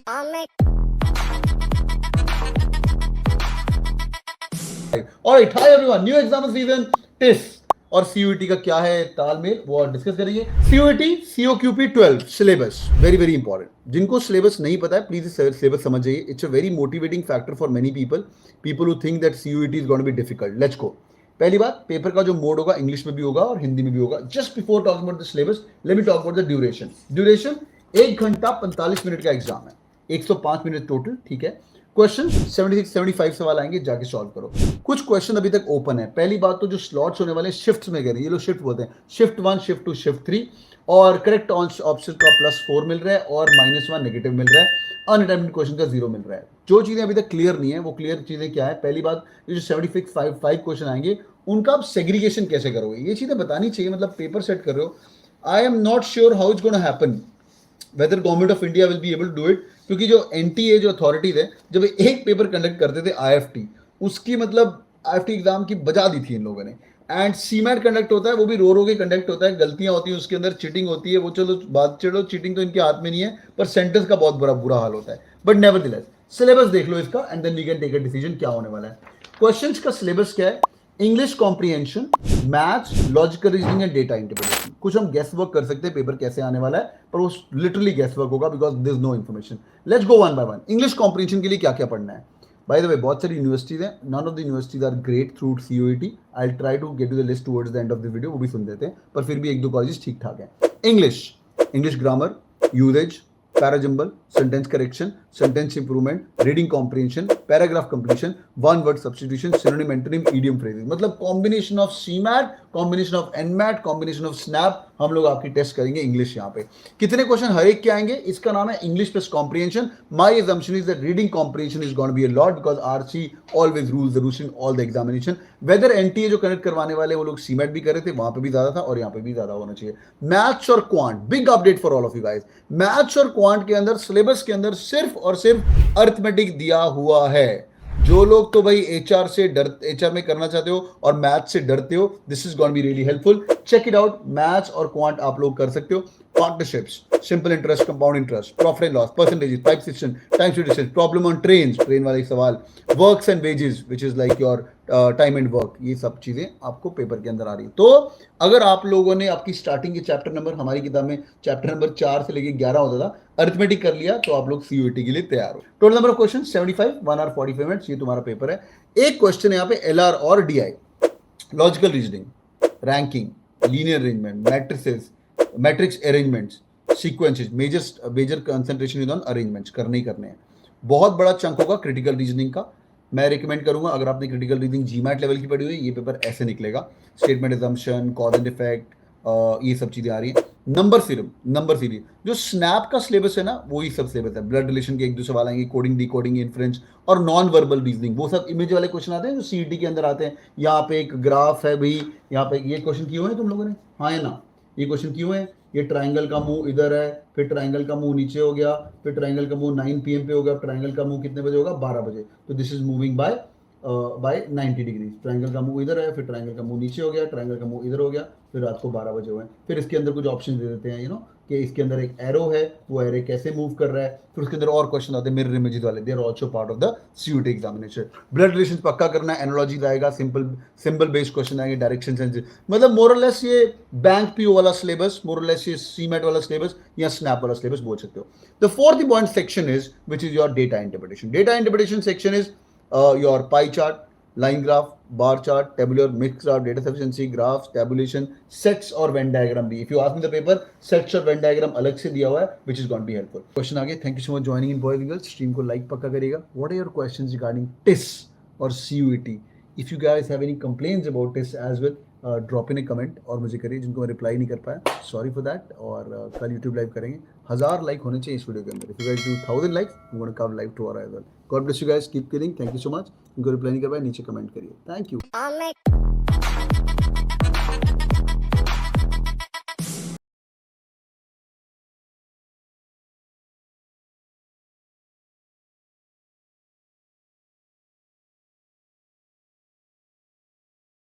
Alright, hi everyone, new exam season test और CUET का क्या है तालमेल वो डिस्कस करेंगे। CUET COQP 12 syllabus very very important. जिनको सिलेबस नहीं पता है प्लीज सिलेबस समझ जाइए। It's a very motivating factor for many people who think that CUET is going to be difficult. Let's go. पहली बात, पेपर का जो मोड होगा इंग्लिश में भी होगा और हिंदी में भी होगा। Just before talking about the syllabus let me talk about the duration 1 घंटा 45 मिनट का एग्जाम है, 105 मिनट टोटल, ठीक है। क्वेश्चन 76-75 सवाल आएंगे, जाके सॉल्व करो। कुछ क्वेश्चन अभी तक ओपन है। पहली बात तो जो स्लॉट्स होने वाले शिफ्ट में गए, ये लोग शिफ्ट बोलते हैं, शिफ्ट 1, शिफ्ट 2, शिफ्ट 3, और करेक्ट ऑप्शन का +4 मिल रहा है और -1 नेगेटिव मिल रहा है। अनअटेम्प्टेड क्वेश्चन का 0 मिल रहा है। जो चीजें अभी तक क्लियर नहीं है वो क्लियर चीजें क्या है। पहली बात, ये जो 75 क्वेश्चन आएंगे उनका आप सेग्रीगेशन कैसे करोगे, ये चीजें बतानी चाहिए। मतलब पेपर सेट कर रहे हो, I am not sure how it's gonna happen, whether government of India will be able to do it. क्योंकि जो एनटीए जो अथॉरिटीज है, जब एक पेपर कंडक्ट करते थे आईएफटी, उसकी मतलब आईएफटी एग्जाम की बजा दी थी इन लोगों ने। एंड सीमैट कंडक्ट होता है, वो भी रो के कंडक्ट होता है, गलतियां होती है उसके अंदर, चीटिंग होती है, वो चलो बात चलो, चीटिंग तो इनके हाथ में नहीं है, पर सेंटेंस का बहुत बुरा हाल होता है। बट नेवरदलेस सिलेबस देख लो इसका and then we can take a decision क्या होने वाला है। क्वेश्चंस का सिलेबस क्या है? English comprehension, maths, logical reasoning and data interpretation. कुछ हम गेस वर्क कर सकते हैं पेपर कैसे आने वाला है, पर वो लिटरली गेस वर्क होगा because there is no information. Let's go one by one. English comprehension के लिए क्या क्या पढ़ना है? बाय द वे, बहुत सारी यूनिवर्सिटीज हैं, none of the universities are great through CUET. I will try to get to the list towards the end of the video, वो भी सुन देते हैं, पर फिर भी एक दो कॉलेजेस ठीक ठाक हैं। English grammar, usages, parajumble, sentence correction, sentence improvement, reading comprehension, paragraph completion, one word substitution, synonym, antonym, idiom, phrases. मतलब combination of CMAT, combination of NMAT, combination of SNAP, हम लोग आपकी टेस्ट करेंगे इंग्लिश। यहाँ पे कितने क्वेश्चन हर एक के आएंगे, इसका नाम है English plus comprehension. My assumption is that reading comprehension is going to be a lot because RC always rules the roost in all the examination. Whether NTA जो कनेक्ट करवाने वाले वो लोग सीमेट भी कर रहे थे, वहां पे भी ज्यादा था और यहाँ पे भी ज्यादा होना चाहिए। मैथ्स और quant, big update for all of you guys. Maths और क्वांट के अंदर सिलेबस के अंदर सिर्फ और सिर्फ अर्थमेटिक दिया हुआ है। जो लोग तो भाई एचआर में करना चाहते हो और मैथ से डरते हो, this is going be really helpful. Check it out. Maths और क्वांट आप लोग कर सकते हो। Partnerships, simple interest, compound interest, profit and loss, percentages, type system, time to distance, problem on train वाले सवाल, works and wages which is like your time and work, ये सब चीजें आपको पेपर के अंदर आ रही है। तो अगर आप लोगों ने आपकी स्टार्टिंग के चैप्टर नंबर, हमारी किताब में चैप्टर नंबर 4 से लेके 11 होता था, अरिथमेटिक कर लिया तो आप लोग सीयूईटी के लिए तैयार हो। Total number of question 75, 1 hour 45 minutes, ये तुम्हारा पेपर है। एक क्वेश्चन है यहाँ पे एलआर और DI, logical reasoning, ranking, linear arrangement, matrix arrangements, sequences, major concentration is on arrangements, करने ही करने हैं। बहुत बड़ा चंक होगा क्रिटिकल रीजनिंग का। मैं रिकमेंड करूंगा, अगर आपने क्रिटिकल रीजनिंग जीमैट लेवल की पढ़ी हुई है, ये पेपर ऐसे निकलेगा। Statement assumption, cause and effect, ये सब चीजें आ रही हैं। नंबर सीरीज, जो स्नैप का सिलेबस है ना, वही सब सिलेबस है। ब्लड रिलेशन के एक दो सवाल आएंगे, कोडिंग, डिकोडिंग, इन्फ्रेंस और नॉन वर्बल रीजनिंग, वो सब इमेज वाले क्वेश्चन आते हैं जो सीईटी के अंदर आते हैं। यहाँ पे एक ग्राफ है भाई, यहाँ पे ये क्वेश्चन किए हुए हैं तुम लोगों ने, हाँ है ना, ये क्वेश्चन क्यों है? ये ट्राइंगल का मुंह इधर है, फिर ट्राइंगल का मुंह नीचे हो गया, फिर ट्राइंगल का मुंह 9 PM पे होगा, ट्राइंगल का मुंह कितने बजे होगा? 12 बजे। तो this is moving by 90 degree. Triangle का मुंह इधर है, फिर ट्राइंगल का मुंह नीचे हो गया, ट्राइंगल का मुंह इधर हो गया, फिर रात को 12 बजे हुए। फिर इसके अंदर कुछ ऑप्शन दे देते हैं कि इसके अंदर एक एरो है, वो एरो कैसे मूव कर रहा है। फिर उसके अंदर और क्वेश्चन आते हैं मिरर इमेजेस वाले, they are also part of the CUET examination. Blood relation पक्का करना है, एनालॉजी आएगा, सिंपल बेस्ड क्वेश्चन आएंगे, डायरेक्शन सेंस, मतलब मोर और लेस ये बैंक पीओ वाला सिलेबस, मोर और लेस ये सीमेट वाला सिलेबस या स्नैप वाला सिलेबस बोल सकते हो। The fourth important section is which is your data interpretation. Data interpretation section is your pie chart, line graph, bar chart, tabular, mixed graph, data sufficiency, graphs, tabulation, sets और Venn diagram भी। If you ask me the paper, sets और Venn diagram अलग से दिया हुआ है, which is going to be helpful. Question आगे, thank you so much joining in boys and girls. Stream को like पक्का करिएगा। What are your questions regarding TIS और CUET? If you guys have any complaints about TIS as well, drop in A comment और मुझे करिए, जिनको मैं reply नहीं कर पाया, सॉरी फॉर दैट। और कल यूट्यूब लाइव करेंगे, 1000 लाइक होने चाहिए इस वीडियो के अंदर। If you guys do 1000 likes, I am gonna come live tomorrow as well. God bless you guys, keep killing, thank you so much. इनको रिप्लाई नहीं कर पाया, नीचे कमेंट करिए, थैंक यू।